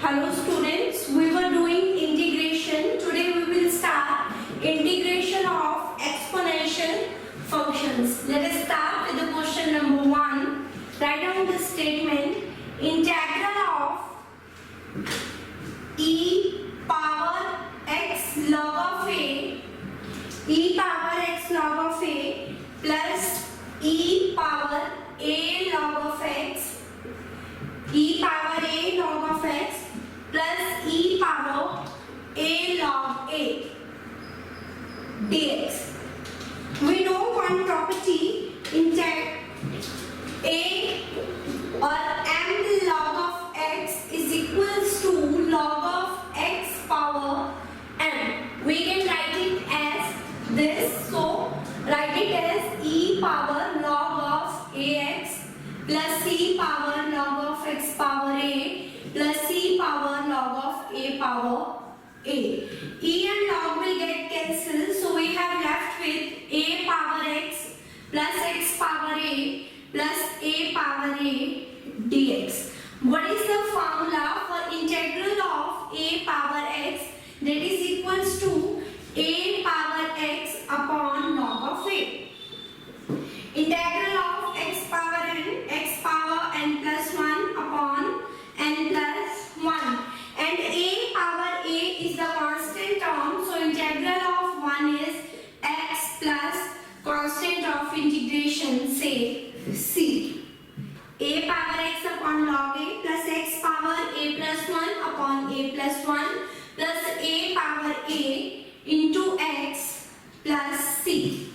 Hello students, we were doing integration. Today we will start integration of exponential functions. Let us start with the question number 1. Write down the statement. Integral of e power x log of a plus e power a log of x plus e power a log a dx. We know one property, a or m log of x is equals to log of x power m. We can write it as this. So write it as e power log of ax plus c power log of x power a plus c power log of a power a. E and log will get cancelled, so we have left with a power x plus x power a plus a power a dx. What is the formula for integral of a power x? That is equals to a power x upon log of a. Integral of x power n plus 1 upon n plus 1, and a power a is the constant term, so integral of 1 is x plus constant of integration, say c. A power x upon log a plus x power a plus 1 upon a plus 1 plus a power a into x plus c.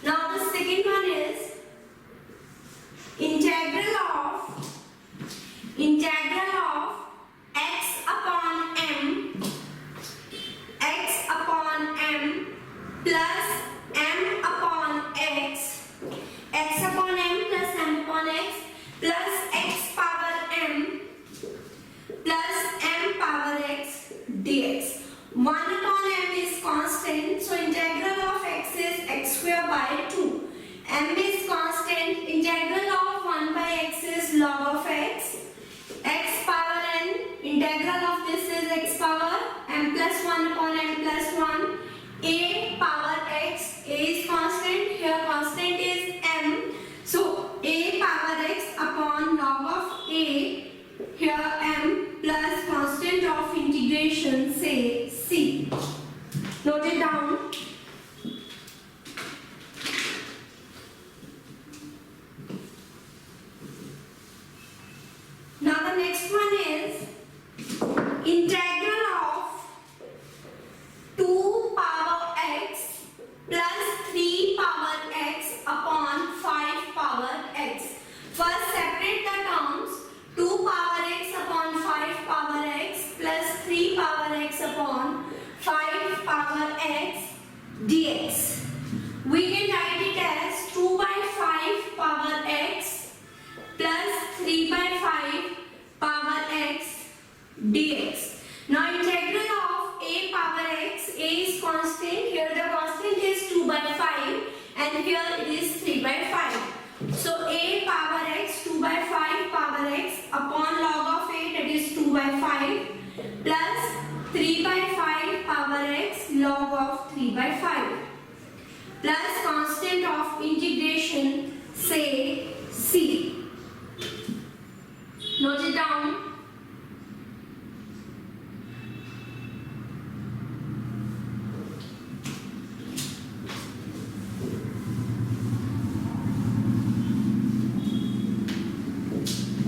Now the second one is integral of x upon m plus m upon x upon m plus m upon x plus x power m plus m power x dx. 1 upon m is constant, so integral of x is x square by 2. M is constant, integral of 1 by x is log of x. X power n, integral of this is x power m plus 1 upon m plus 1. A power x, a is constant, here constant is m. So a power x upon log of a, here m plus constant of integration, say c. Note it down. Now the next one is integral of 2 power x plus 3 power x upon 5 power x. First separate the terms. 2 power x upon 5 power x plus 3 power x upon 5 power x dx. We can write it as 2 by 5 power x plus 3 by 5 power x dx. Now integral of a power x, a is constant, here the constant is 2 by 5 and here it is 3 by 5. So a power x 2 by 5 power x upon log of a, that is 2 by 5 plus 3 by 5 power x log of 3 by 5 plus constant of integration, say c. Note it down.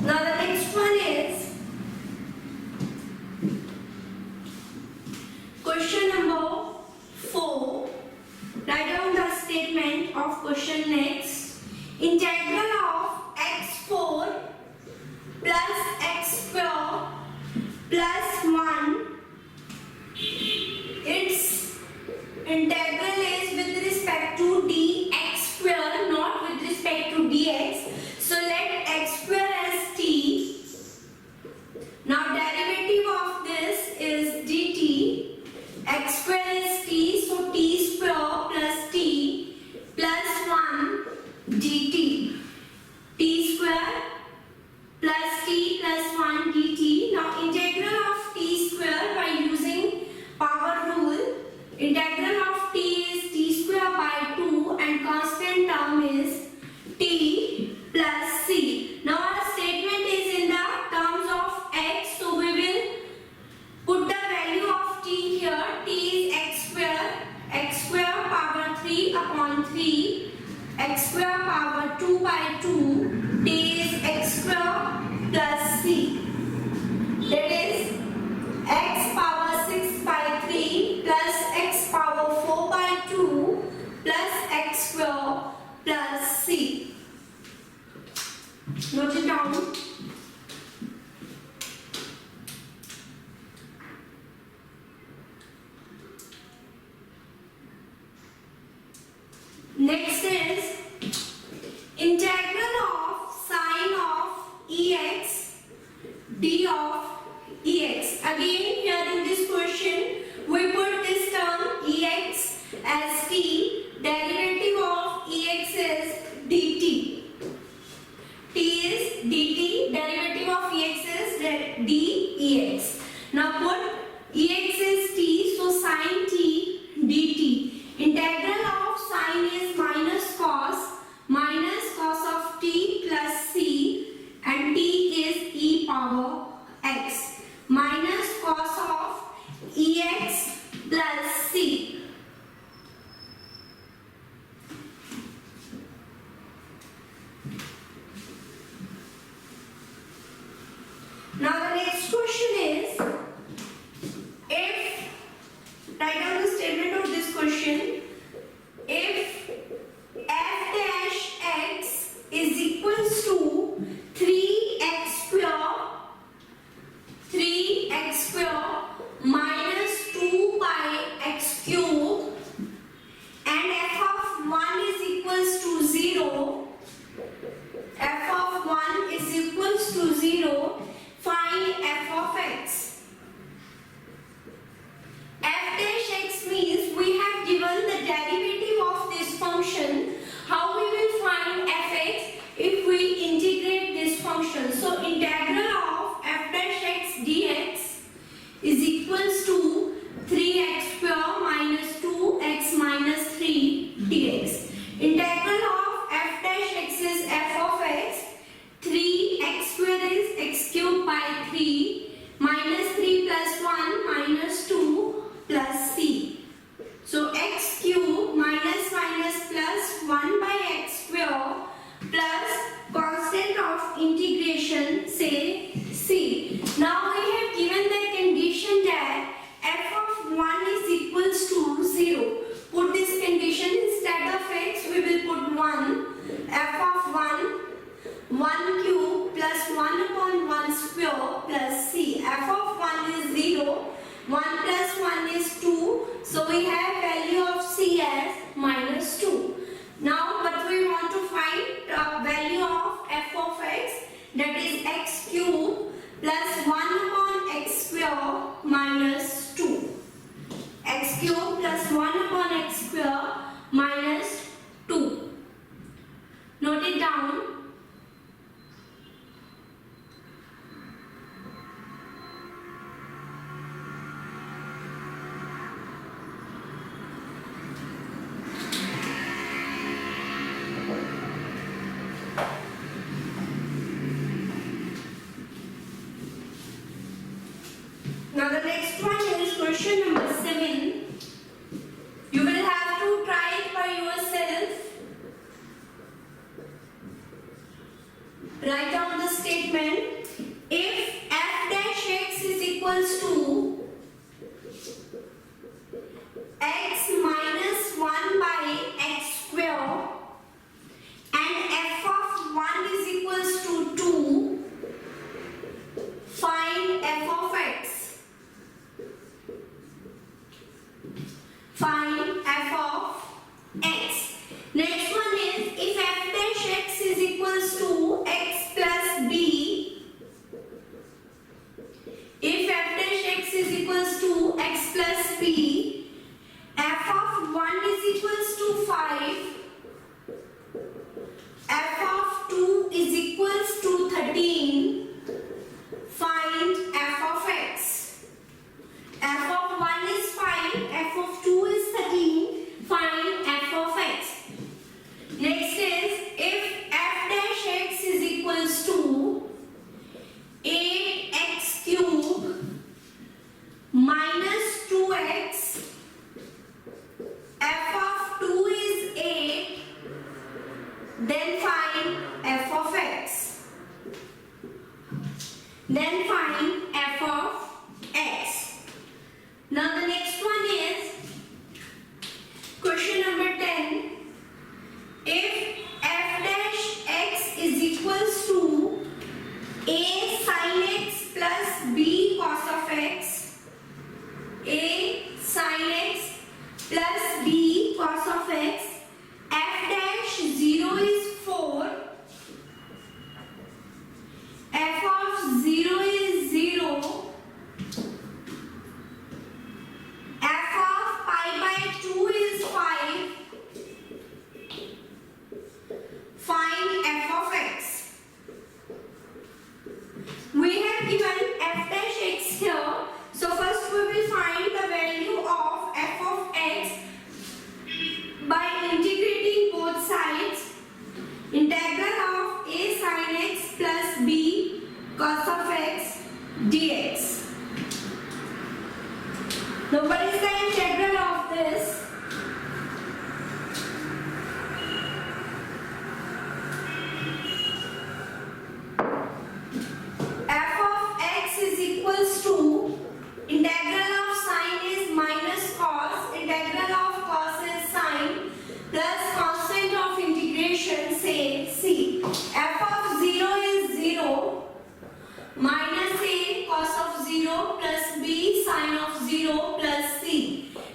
Now the next one is question number 4. Write down the statement of question next. Integral of x4 plus x square plus 1. Its integral is with respect to dx square, not with respect to dx. So let x square as t. Now derivative of this is dt. X square is t, so t square plus t plus 1 dt. T square plus t plus 1 dt. Now integral of Next is integral of sine of ex d of ex. Again here in this question we put this term ex as t, derivative of ex is dt. T is dt, derivative of ex is dex. Now put ex is t, so sine t dt. Integral of sine is minus cos of t plus c, and t is e power x, minus cos of ex plus c. Now the next question is, if, write down the statement of this question, if f dash x is equals to 3x square minus 2 pi x cube, and f of 1 is equals to 0, f of 1 is equals to 0, find f of x. F dash x means we have given the derivative of this function. How we will find fx if we integrate this function? So integral of f dash x dx is equals to 3x square minus 2x minus 3 dx. Integral of f dash x is f of x. 3x square is x cubed by 3 minus 3 plus 1 minus 2 plus c. So x cube minus plus 1 by x square plus constant of integration, say c. Now we have given the condition that f of 1 is equals to 0. Put this condition, instead of x we will put 1. F of 1 cube plus 1 upon 1 square plus c. F of 1 is 0. 1 plus 1 is 2. So we have value of c as minus 2. Now what we want to find, value of f of x, that is x cube plus 1 upon x square minus 2. X cube plus 1 upon x square minus 2. Note it down. Now the next one is question number 7. You will have to try it by yourself. Write down the statement. If f dash x is equals to x minus 1 by x square and f of 1 is equals to 2, find f of x. Find f of x. Next one is, if f dash x is equals to x plus b, if f dash x is equals to x plus b, f of 1 is equals to 5, f of 2 is equals to 13, find f of x. F of 1 is 5, f of 2 is 13, find f of x. Next is, if f dash x is equals to 8x cube minus 2x 6. Now what is the integral of this? F of x is equals to integral of sine is minus cos, integral of cos is sine, plus constant of integration, say c. F of 0 is 0, minus a cos of 0 plus b sine of 0 plus c.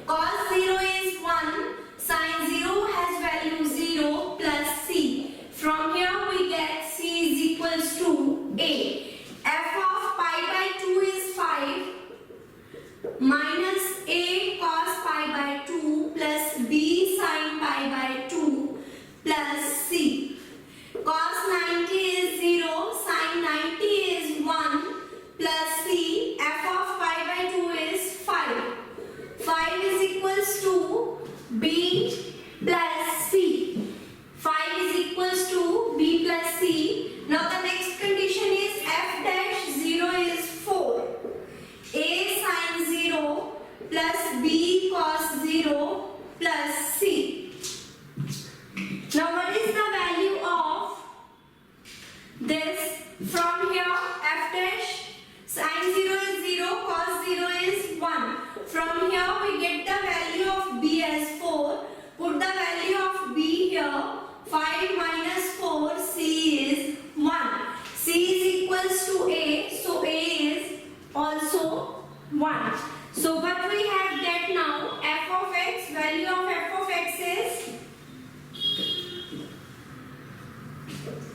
Cos 0 is 1, sine 0 has value 0 plus c. From here we get c is equals to a. F of pi by 2 is 5, minus a cos pi by 2 plus b sine pi by 2 plus c. Cos 90 is 0, sine 90 is 1 plus c. F of pi by 2 is 5. 5 is equals to b plus c. 5 is equals to b plus c. Now the next condition is f dash 0 is 4. A sine 0 plus b cos 0 plus c. Now what is the value of this? From here f dash sine 0 is 0, cos 0 is 1. From here we get the value of b as 4. Put the value of b here. 5 minus 4, c is 1. c is equals to a, so a is also 1. So what we have get now, f of x, value of f of x is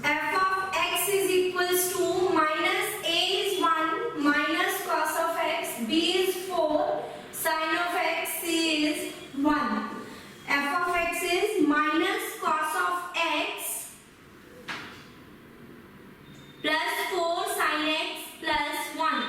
f of x is equals to minus a is 1 minus cos of x, b is 4, sine of x, c is 1. F of x is minus cos of x plus 4 sin x plus 1.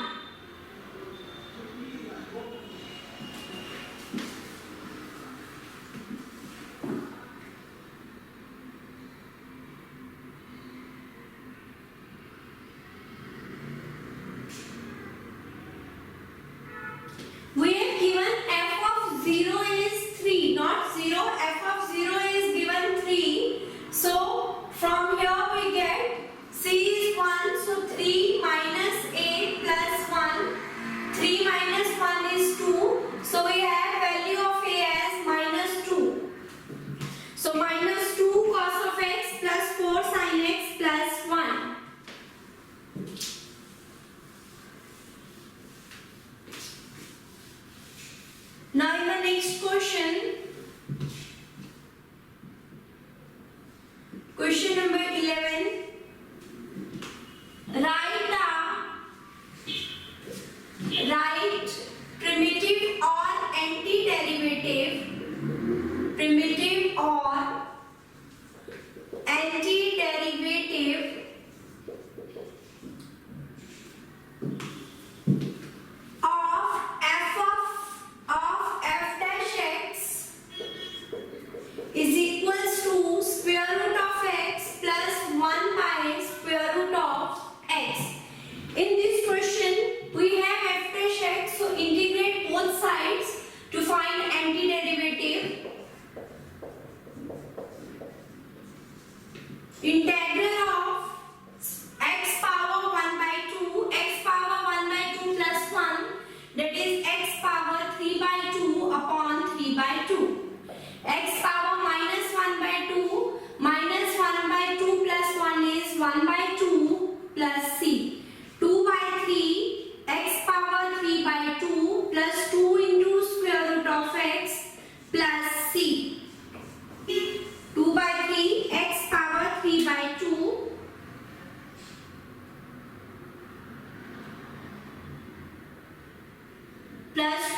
We have given f of 0 is 3, not 0. F of 0 is given 3. So from here we get c is 1. So 3 minus a plus 1. 3 minus 1 is 2. So we have value of a as minus 2. So minus 2 cos of x plus 4 sin x plus 1. Now in the next question, question number 11, write primitive or antiderivative of f dash x is equals to square root of x plus 1 by square root of x. In this question, we have f dash x, so integrate both sides to find antiderivative. Integral of x power 1 by 2, x power 1 by 2 plus 1, that is x power 3 by 2 upon 3 by 2. X power minus 1 by 2 minus 1 by 2 plus 1 is 1 by 2 plus c. 2 by 3, x power 3 by 2 plus 2 into square root of x plus c. 2 by 3, x power 3 by 2 plus